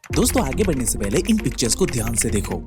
दोस्तों आगे बढ़ने से पहले इन पिक्चर्स को ध्यान से देखो।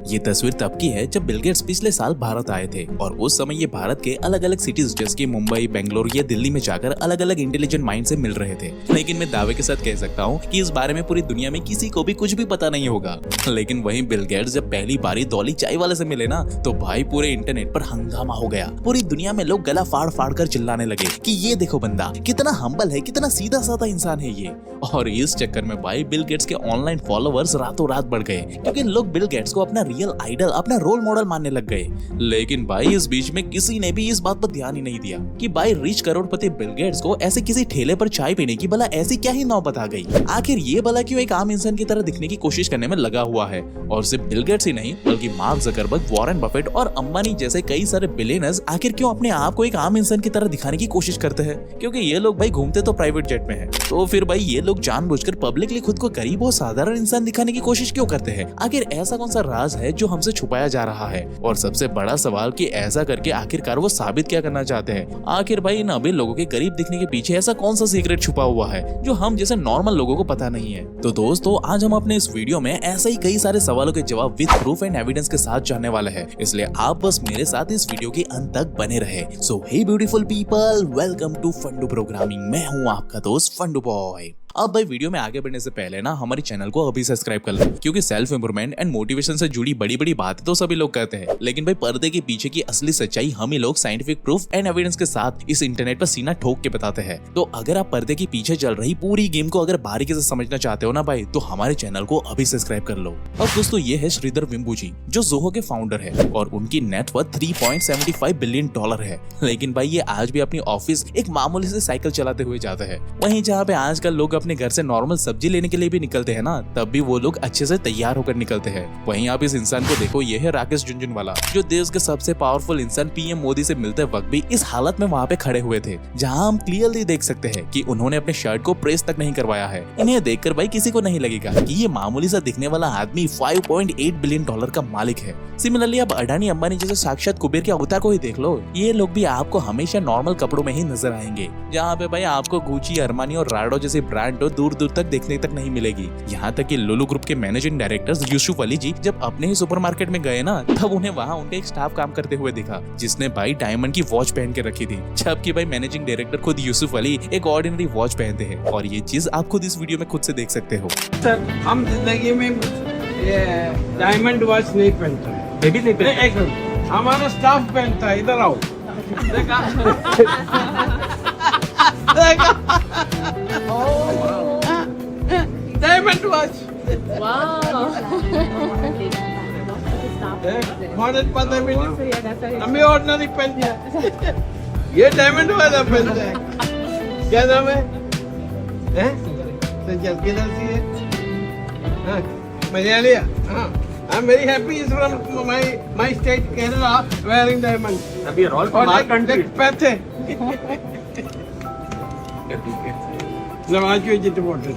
ये तस्वीर तब की है जब बिल गेट्स पिछले साल भारत आए थे और उस समय ये भारत के अलग अलग सिटीज जैसे कि मुंबई, बेंगलोर या दिल्ली में जाकर अलग अलग इंटेलिजेंट माइंड से मिल रहे थे। लेकिन मैं दावे के साथ कह सकता हूँ कि इस बारे में पूरी दुनिया में किसी को भी कुछ भी पता नहीं होगा। लेकिन वहीं बिल गेट्स जब पहली बारी दौली चाय वाले से मिले ना, तो भाई पूरे इंटरनेट पर हंगामा हो गया। पूरी दुनिया में लोग गला फाड़ फाड़ कर चिल्लाने लगे कि ये देखो बंदा कितना हम्बल है, कितना सीधा साधा इंसान है ये। और इस चक्कर में भाई बिल गेट्स के ऑनलाइन फॉलोअर्स रातों रात बढ़ गए, क्योंकि लोग बिल गेट्स को अपना रियल आइडल, अपना रोल मॉडल मानने लग गए। लेकिन भाई इस बीच में किसी ने भी इस बात पर ध्यान ही नहीं दिया कि भाई रिच करोड़पति बिल गेट्स को ऐसे किसी ठेले पर चाय पीने की भला ऐसी क्या ही नौबत आ गई। आखिर ये भला क्यों एक आम इंसान की तरह दिखने की कोशिश करने में लगा हुआ है। और सिर्फ बिल गेट्स ही नहीं बल्कि मार्क जकरबर्ग, वॉरेन बफेट और अंबानी जैसे कई सारे बिलियनर्स आखिर क्यों अपने आप को एक आम इंसान की तरह दिखाने की कोशिश करते हैं, क्योंकि ये लोग भाई घूमते तो प्राइवेट जेट में है। तो फिर भाई ये लोग जानबूझकर पब्लिकली खुद को गरीब और साधारण इंसान दिखाने की कोशिश क्यों करते हैं। आखिर ऐसा कौन सा राज है जो हमसे छुपाया जा रहा है। और सबसे बड़ा सवाल कि ऐसा करके आखिरकार वो साबित क्या करना चाहते हैं। आखिर भाई इन अमीर लोगों के गरीब दिखने के पीछे ऐसा कौन सा सीक्रेट छुपा हुआ है जो हम जैसे नॉर्मल लोगों को पता नहीं है। तो दोस्तों आज हम अपने इस वीडियो में ऐसे ही कई सारे सवालों के जवाब विद प्रूफ एंड एविडेंस के साथ जानने वाले हैं, इसलिए आप बस मेरे साथ इस वीडियो के अंत तक बने रहे। So hey beautiful people, welcome to Fundu programming. मैं हूँ आपका दोस्त फंडू बॉय। अब भाई वीडियो में आगे बढ़ने से पहले ना हमारे चैनल को अभी सब्सक्राइब कर लो, क्योंकि सेल्फ इंप्रूवमेंट एंड मोटिवेशन से जुड़ी बड़ी बड़ी बातें तो सभी लोग करते हैं, लेकिन भाई पर्दे के पीछे की असली सच्चाई हम ही लोग साइंटिफिक प्रूफ एंड एविडेंस के साथ इस इंटरनेट पर सीना ठोक के बताते हैं। तो अगर आप पर्दे के पीछे चल रही पूरी गेम को अगर बारीकी से समझना चाहते हो ना भाई, तो हमारे चैनल को अभी सब्सक्राइब कर लो। और दोस्तों ये है श्रीधर वेम्बुजी, जो ज़ोहो के फाउंडर है और उनकी नेटवर्थ $3.75 बिलियन है। लेकिन भाई ये आज भी अपनी ऑफिस एक मामूली से साइकिल चलाते हुए जाते हैं। वहीं जहाँ पे आजकल लोग अपने घर से नॉर्मल सब्जी लेने के लिए भी निकलते हैं ना, तब भी वो लोग अच्छे से तैयार होकर निकलते हैं। वहीं आप इस इंसान को देखो, ये है राकेश झुनझुनवाला, जो देश के सबसे पावरफुल इंसान पीएम मोदी से मिलते वक्त भी इस हालत में वहाँ पे खड़े हुए थे, जहाँ हम क्लियरली देख सकते हैं कि उन्होंने अपने शर्ट को प्रेस तक नहीं करवाया है। इन्हें देखकर भाई किसी को नहीं लगेगा कि ये मामूली सा दिखने वाला आदमी $5.8 बिलियन का मालिक है। सिमिलरली अब अडानी अंबानी जैसे साक्षात कुबेर के अवतार को ही देख लो, ये लोग भी आपको हमेशा नॉर्मल कपड़ों में ही नजर आएंगे, जहाँ पे भाई आपको गुची, अरमानी और राडो जैसे ब्रांड दूर दूर तक देखने तक नहीं मिलेगी। यहाँ तक कि लुलु ग्रुप के मैनेजिंग डायरेक्टर यूसुफ अली जी जब अपने ही सुपरमार्केट में गए ना, तब उन्हें वहाँ उनका एक स्टाफ काम करते हुए दिखा, जिसने भाई डायमंड की वॉच पहन के रखी थी, जबकि भाई मैनेजिंग डायरेक्टर खुद यूसुफ अली एक ऑर्डिनरी वॉच पहनते हैं। और ये चीज आप खुद इस वीडियो में खुद से देख सकते हो। सर हम जिंदगी में डायमंड वॉच नहीं पहनते, बेबी नहीं पहनते। हमारा स्टाफ पहनता है। इधर आओ, देखा डायमंड वॉच मॉडल पता भी नहीं, हमें ऑर्डिनरी पहन दिया, ये डायमंड वाला पहनता है। क्या नाम है? संजय किधर से है? Malayali. I'm very happy he's from my state Kerala wearing diamond. अभी रोल और हमारे कंट्री पैथे नवाज जी रिपोर्टर।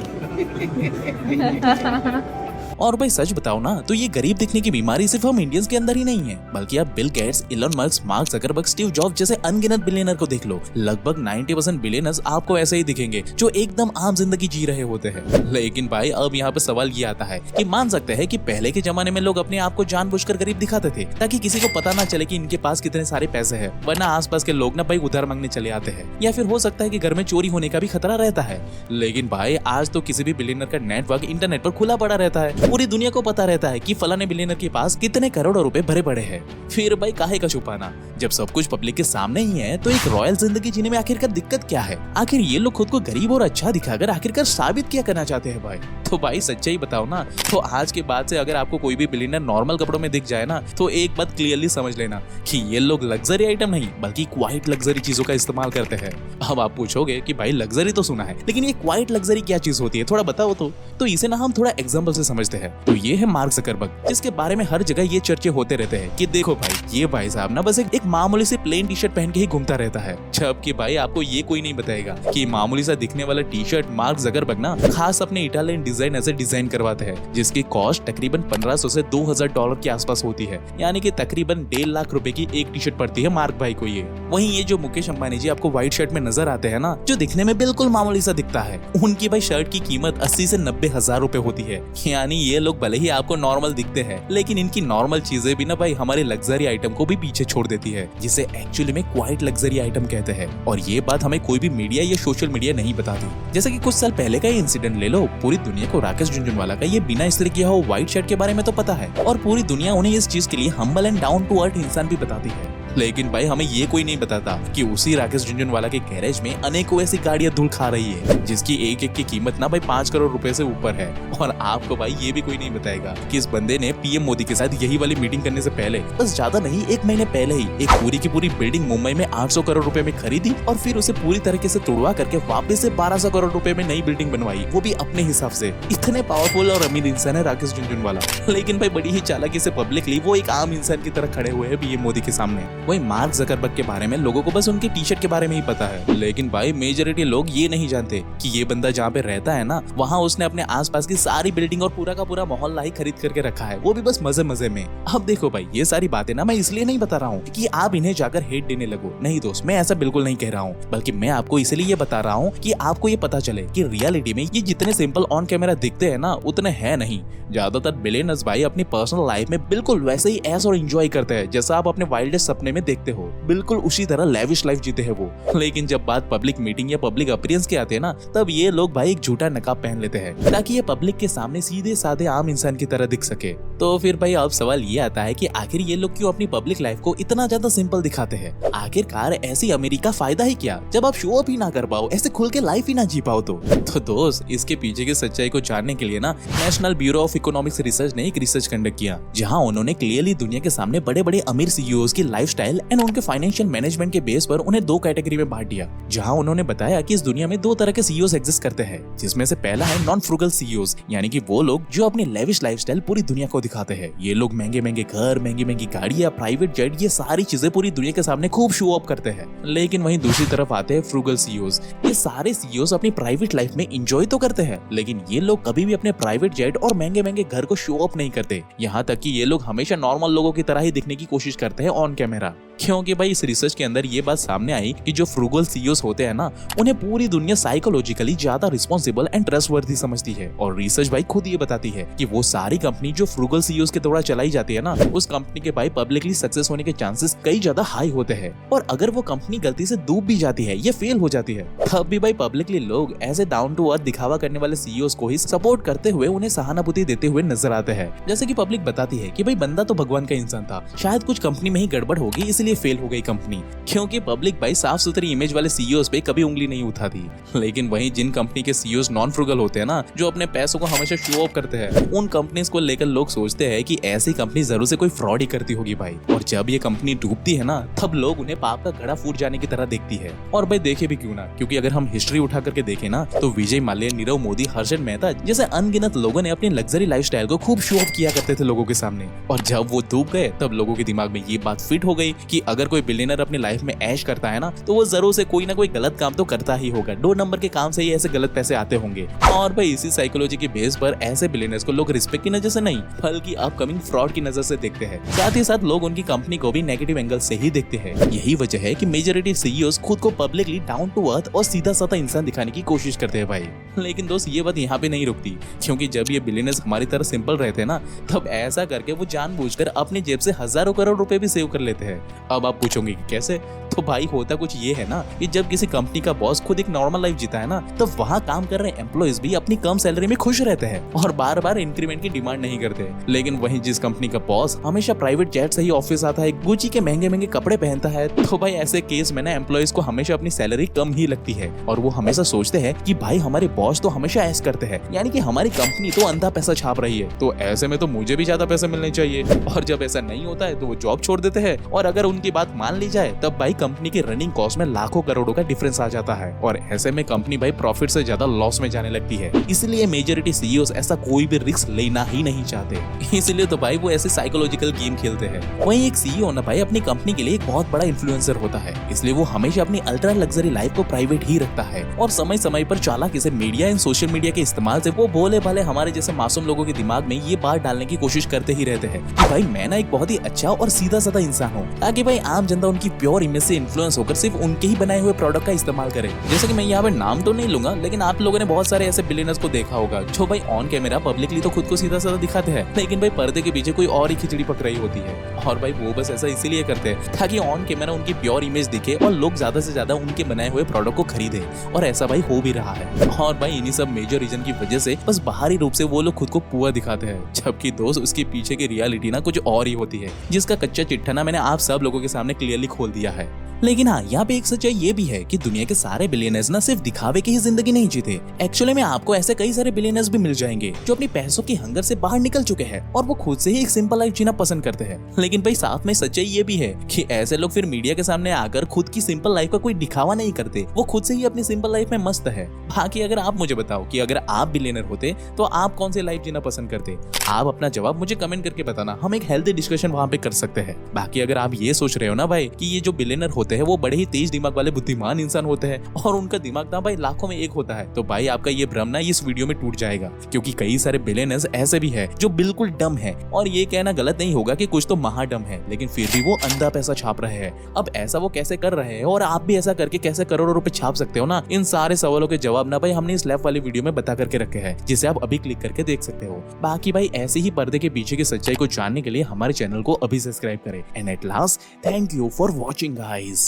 और भाई सच बताओ ना, तो ये गरीब दिखने की बीमारी सिर्फ हम इंडियंस के अंदर ही नहीं है, बल्कि आप Bill Gates, Elon Musk, mark Zuckerberg, Steve jobs जैसे अनगिनत बिलियनर को देख लो। लगभग 90% बिलियनर्स आपको ऐसे ही दिखेंगे, जो एकदम आम जिंदगी जी रहे होते हैं। लेकिन भाई अब यहाँ पे सवाल ये आता है कि मान सकते हैं कि पहले के जमाने में लोग अपने आप को जानबूझकर गरीब दिखाते थे, ताकि किसी को पता ना चले कि इनके पास कितने सारे पैसे हैं, वरना आसपास के लोग ना भाई उधार मांगने चले आते हैं, या फिर हो सकता है कि घर में चोरी होने का भी खतरा रहता है। लेकिन भाई आज तो किसी भी बिलियनर का नेटवर्क इंटरनेट पर खुला पड़ा रहता है, पूरी दुनिया को पता रहता है कि फलाने बिलियनर के पास कितने करोड़ों रुपए भरे पड़े हैं। फिर भाई काहे का छुपाना, जब सब कुछ पब्लिक के सामने ही है, तो एक रॉयल जिंदगी जीने में आखिरकार दिक्कत क्या है। आखिर ये लोग खुद को गरीब और अच्छा दिखाकर आखिरकार साबित क्या करना चाहते हैं भाई। तो भाई सच्चाई बताओ ना, तो आज के बाद से अगर आपको कोई भी बिलियनर नॉर्मल कपड़ों में दिख जाए ना, तो एक बात क्लियरली समझ लेना कि ये लोग लग्जरी आइटम नहीं बल्कि क्वाइट लग्जरी चीजों का इस्तेमाल करते हैं। अब आप पूछोगे कि भाई लग्जरी तो सुना है, लेकिन ये क्वाइट लग्जरी क्या चीज होती है, थोड़ा बताओ तो इसे ना हम थोड़ा एग्जाम्पल से समझते हैं। तो ये है मार्क जकरबर्ग, जिसके बारे में हर जगह ये चर्चे होते रहते हैं कि देखो भाई, ये भाई साहब ना बस एक मामूली से प्लेन टी शर्ट पहन के ही घूमता रहता है, जबकि भाई आपको ये कोई नहीं बताएगा कि मामूली सा दिखने वाला टी शर्ट मार्क ज़करबर्ग ना खास अपने इटालियन डिजाइनर से डिजाइन करवाते हैं, जिसकी कॉस्ट तकरीबन 1500 से $2000 के आसपास होती है, यानी कि तकरीबन 1.5 लाख रुपए की एक टी शर्ट पड़ती है मार्क भाई को ये। वहीं ये जो मुकेश अंबानी जी आपको व्हाइट शर्ट में नजर आते हैं ना, जो दिखने में बिल्कुल मामूली सा दिखता है, उनकी भाई शर्ट की कीमत 80 से 90 हजार रुपए होती है। यानी ये लोग भले ही आपको नॉर्मल दिखते हैं, लेकिन इनकी नॉर्मल चीजें भी ना भाई हमारे लग्जरी आइटम को भी पीछे छोड़ देती है, जिसे एक्चुअली में क्वाइट लग्जरी आइटम कहते हैं। और ये बात हमें कोई भी मीडिया या सोशल मीडिया नहीं बताती। जैसे कि कुछ साल पहले का इंसिडेंट ले लो, पूरी दुनिया को राकेश झुनझुनवाला का ये बिना इस्त्री किया हो व्हाइट शर्ट के बारे में तो पता है, और पूरी दुनिया उन्हें इस चीज के लिए humble and down to earth इंसान भी बताती है। लेकिन भाई हमें ये कोई नहीं बताता कि उसी राकेश झुनझुनवाला के गैरेज में अनेकों ऐसी गाड़ियां धूल खा रही है, जिसकी एक एक की कीमत ना भाई 5 करोड़ रुपए से ऊपर है। और आपको भाई ये भी कोई नहीं बताएगा कि इस बंदे ने पीएम मोदी के साथ यही वाली मीटिंग करने से पहले, बस ज्यादा नहीं 1 महीने पहले ही एक पूरी की पूरी बिल्डिंग मुंबई में 800 करोड़ रुपए में खरीदी और फिर उसे पूरी तरीके से तोड़वा करके वापस से 1200 करोड़ रुपए में नई बिल्डिंग बनवाई, वो भी अपने हिसाब से। इतने पावरफुल और अमीर इंसान है राकेश झुनझुनवाला, लेकिन भाई बड़ी ही चालाकी से पब्लिकली वो एक आम इंसान की तरह खड़े हुए हैं पीएम मोदी के सामने। वही मार्क ज़करबर्ग के बारे में लोगों को बस उनके टी शर्ट के बारे में ही पता है, लेकिन भाई मेजॉरिटी लोग ये नहीं जानते कि ये बंदा जहाँ पे रहता है ना, वहाँ उसने अपने आसपास की सारी बिल्डिंग और पूरा का पूरा मोहल्ला ही खरीद करके रखा है, वो भी बस मजे मजे में। अब देखो भाई ये सारी बातें ना मैं इसलिए नहीं बता रहा हूँ कि आप इन्हें जाकर हेट देने लगो, नहीं दोस्त, मैं ऐसा बिल्कुल नहीं कह रहा हूँ, बल्कि मैं आपको इसलिए ये बता रहा हूँ कि आपको ये पता चले कि रियलिटी में ये जितने सिंपल ऑन कैमरा दिखते हैं ना, उतने है नहीं। ज्यादातर बिलियनर्स भाई अपनी पर्सनल लाइफ में बिल्कुल वैसे ही ऐश और एंजॉय करते हैं जैसा आप अपने वाइल्डेस्ट सपने में देखते हो, बिल्कुल उसी तरह लेविश लाइफ जीते हैं वो। लेकिन जब बात पब्लिक मीटिंग या पब्लिक अपीयरेंस के आते हैं ना, तब ये लोग भाई एक झूठा नकाब पहन लेते हैं ताकि ये पब्लिक के सामने सीधे साधे आम इंसान की तरह दिख सके। तो फिर भाई अब सवाल ये आता है कि आखिर ये लोग क्यों अपनी पब्लिक लाइफ को इतना ज्यादा सिंपल दिखाते हैं? आखिरकार ऐसी अमेरिका का फायदा ही क्या जब आप शो अप ही ना कर पाओ, ऐसे खुल के लाइफ ही ना जी पाओ? तो दोस्त, इसके पीछे की सच्चाई को जानने के लिए ना national bureau of economics research ने एक रिसर्च कंडक्ट किया, जहां उन्होंने क्लियरली दुनिया के सामने बड़े बड़े अमीर सीईओज की लाइफस्टाइल एंड उनके फाइनेंशियल मैनेजमेंट के बेस पर उन्हें 2 कैटेगरी में बांट दिया। जहां उन्होंने बताया कि इस दुनिया में 2 तरह के सीईओज एग्जिस्ट करते हैं, जिसमें से पहला है नॉन फ्रूगल सीईओज, यानी कि वो लोग जो अपनी लेविश लाइफस्टाइल पूरी दुनिया को दिखाते हैं। ये लोग महंगे महंगे घर, महंगी महंगी गाड़ियां, प्राइवेट जेट, ये सारी चीजें पूरी दुनिया के सामने खूब शो ऑफ करते हैं। लेकिन वहीं दूसरी तरफ आते हैं फ्रूगल सीईओज। ये सारे सीईओज अपनी प्राइवेट लाइफ में एंजॉय तो करते हैं, लेकिन ये लोग कभी भी अपने प्राइवेट जेट और महंगे महंगे घर को शो ऑफ नहीं करते। यहाँ तक कि ये लोग हमेशा नॉर्मल लोगों की तरह ही दिखने की कोशिश करते हैं ऑन कैमरा। क्योंकि भाई इस रिसर्च के अंदर ये बात सामने आई कि जो फ्रूगल सीईओज होते हैं ना, उन्हें पूरी दुनिया साइकोलॉजिकली ज्यादा रिस्पॉन्सिबल एंड ट्रस्टवर्दी समझती है। और रिसर्च भाई खुद ये बताती है कि वो सारी कंपनी जो फ्रूगल सीईओज के द्वारा चलाई जाती है ना, उस कंपनी के भाई पब्लिकली सक्सेस होने के चांसेस कई ज्यादा हाई होते हैं। और अगर वो कंपनी गलती से डूब भी जाती है या फेल हो जाती है, तब भी भाई पब्लिकली लोग ऐसे डाउन टू अर्थ दिखावा करने वाले सीईओज को ही सपोर्ट करते हुए उन्हें सहानुभूति देते हुए नजर आते हैं। जैसे कि पब्लिक बताती है कि भाई बंदा तो भगवान का इंसान था, शायद कुछ कंपनी में ही गड़बड़ होगी इसलिए फेल हो गई कंपनी। क्योंकि पब्लिक भाई साफ सुथरी इमेज वाले सीईओज पे कभी उंगली नहीं उठाती। लेकिन वहीं जिन कंपनी के सीईओज नॉन फ्रूगल होते हैं ना, जो अपने पैसों को हमेशा शो ऑफ करते हैं, उन कंपनीज को लेकर लोग सोचते हैं कि ऐसी कंपनी जरूर से कोई फ्रॉड ही करती होगी भाई। और जब ये कंपनी डूबती है ना, तब लोग उन्हें पाप का घड़ा फूट जाने की तरह देखती है। और भाई देखे भी क्यों ना, क्योंकि अगर हम हिस्ट्री उठा करके देखें ना, तो विजय माल्या, नीरव मोदी, हर्षद मेहता जैसे अनगिनत लोगों ने अपनी लग्जरी लाइफस्टाइल को खूब शो ऑफ किया करते थे लोगों के सामने। और जब वो डूब गए, तब लोगों के दिमाग में ये बात फिट हो गई कि अगर कोई बिलियनर अपनी लाइफ में ऐश करता है ना, तो वो जरूर से कोई ना कोई गलत काम तो करता ही होगा। 2 नंबर के काम से ही ऐसे गलत पैसे आते होंगे। और भाई इसी साइकोलॉजी के बेस पर ऐसे बिलियनर्स को लोग रिस्पेक्ट की नजर से नहीं, बल्कि अपकमिंग फ्रॉड की नजर से देखते हैं। साथ ही साथ लोग उनकी कंपनी को भी नेगेटिव एंगल से ही देखते हैं। यही वजह है कि मेजॉरिटी सीईओज खुद को पब्लिकली डाउन टू अर्थ और सीधा साधा इंसान दिखाने की कोशिश करते हैं भाई। लेकिन दोस्त, ये बात यहाँ पे नहीं रुकती, क्योंकि जब ये बिलियनर्स हमारी तरह सिंपल रहते हैं ना, तब ऐसा करके वो जानबूझकर अपनी जेब से हजारों करोड़ रुपए भी सेव कर लेते हैं। अब आप पूछोगे कि कैसे? तो भाई होता कुछ ये है ना कि जब किसी कंपनी का बॉस खुद एक नॉर्मल लाइफ जीता है ना, तो वहाँ काम कर रहे एम्प्लॉइज भी अपनी कम सैलरी में खुश रहते हैं और बार बार इंक्रीमेंट की डिमांड नहीं करते। लेकिन वहीं जिस कंपनी का बॉस हमेशा प्राइवेट जेट से ही ऑफिस आता है, गुची के महंगे महंगे कपड़े पहनता है, तो भाई ऐसे केस में ना एम्प्लॉइज को हमेशा अपनी सैलरी कम ही लगती है और वो हमेशा सोचते हैं कि भाई हमारे बॉस तो हमेशा ऐसा करते हैं, यानी कि हमारी कंपनी तो अंधा पैसा छाप रही है, तो ऐसे में तो मुझे भी ज्यादा पैसे मिलने चाहिए। और जब ऐसा नहीं होता है तो वो जॉब छोड़ देते हैं, और अगर उनकी बात मान ली जाए तब भाई कंपनी की रनिंग कॉस्ट में लाखों करोड़ों का डिफरेंस आ जाता है, और ऐसे में कंपनी भाई प्रॉफिट से ज्यादा लॉस में जाने लगती है। इसलिए मेजॉरिटी सीईओज ऐसा कोई भी रिस्क लेना ही नहीं चाहते। इसलिए तो भाई वो ऐसे साइकोलॉजिकल गेम खेलते हैं। वहीं एक सीईओ ना भाई अपनी कंपनी के लिए एक बहुत बड़ा इन्फ्लुएंसर होता है, इसलिए वो हमेशा अपनी अल्ट्रा लग्जरी लाइफ को प्राइवेट ही रखता है और समय समय पर चालाकी से मीडिया एंड सोशल मीडिया के इस्तेमाल से वो भोले भाले हमारे जैसे मासूम लोगों के दिमाग में ये बात डालने की कोशिश करते ही रहते हैं कि भाई मैं ना एक बहुत ही अच्छा और सीधा साधा इंसान हूँ, ताकि भाई आम जनता उनकी प्योर इमेज से इन्फ्लुएंस होकर सिर्फ उनके ही बनाए हुए प्रोडक्ट का इस्तेमाल करे। जैसे कि मैं यहाँ पे नाम तो नहीं लूंगा, लेकिन आप लोगों ने बहुत सारे ऐसे बिलियनर्स को देखा होगा जो भाई ऑन कैमरा पब्लिकली तो खुद को सीधा साधा दिखाते हैं, लेकिन भाई पर्दे के पीछे कोई और ही खिचड़ी पक रही होती है। और भाई वो बस ऐसा इसीलिए करते हैं ताकि ऑन कैमरा उनकी प्योर इमेज दिखे और लोग ज्यादा से ज्यादा उनके बनाए हुए प्रोडक्ट को खरीदे, और ऐसा भाई हो भी रहा है। और भाई इन्हीं सब मेजर रीजन की वजह से बस बाहरी रूप से वो लोग खुद को पुआ दिखाते हैं, जबकि दोस्त उसके पीछे की रियलिटी ना कुछ और ही होती है, जिसका कच्चा चिट्ठा ना मैंने आप सब लोगों के सामने क्लियरली खोल दिया है। लेकिन हाँ, यहाँ पे एक सच्चाई ये भी है कि दुनिया के सारे बिलियनर्स ना सिर्फ दिखावे की ही जिंदगी नहीं जीते। एक्चुअली में आपको ऐसे कई सारे बिलियनर्स भी मिल जाएंगे जो अपनी पैसों की हंगर से बाहर निकल चुके हैं और वो खुद से ही एक सिंपल लाइफ जीना पसंद करते हैं। लेकिन भाई साथ में सच्चाई ये भी है कि ऐसे लोग फिर मीडिया के सामने आकर खुद की सिंपल लाइफ का कोई दिखावा नहीं करते, वो खुद से ही अपनी सिंपल लाइफ में मस्त है। बाकी अगर आप मुझे बताओ कि अगर आप बिलियनर होते तो आप कौन सी लाइफ जीना पसंद करते? आप अपना जवाब मुझे कमेंट करके बताना, हम एक हेल्दी डिस्कशन वहाँ पे कर सकते हैं। बाकी अगर आप ये सोच रहे हो ना भाई कि ये जो बिलियनर होते हैं वो बड़े ही तेज दिमाग वाले बुद्धिमान इंसान होते हैं और उनका दिमाग ना भाई लाखों में एक होता है, तो भाई आपका ये भ्रम ना इस वीडियो में टूट जाएगा, क्योंकि कई सारे बिलियनर्स ऐसे भी है जो बिल्कुल डम है। और ये कहना गलत नहीं होगा कि कुछ तो महाडम है, लेकिन फिर भी वो अंधा पैसा छाप रहे हैं। अब ऐसा वो कैसे कर रहे हैं और आप भी ऐसा करके कैसे करोड़ों रुपए छाप सकते हो ना, इन सारे सवालों के जवाब ना भाई हमने इस लेफ्ट वाली वीडियो में बता करके रखे हैं, जिसे आप अभी क्लिक करके देख सकते हो। बाकी भाई ऐसे ही पर्दे के पीछे की सच्चाई को जानने के लिए हमारे चैनल को अभी सब्सक्राइब करें। And at last, thank you for watching guys.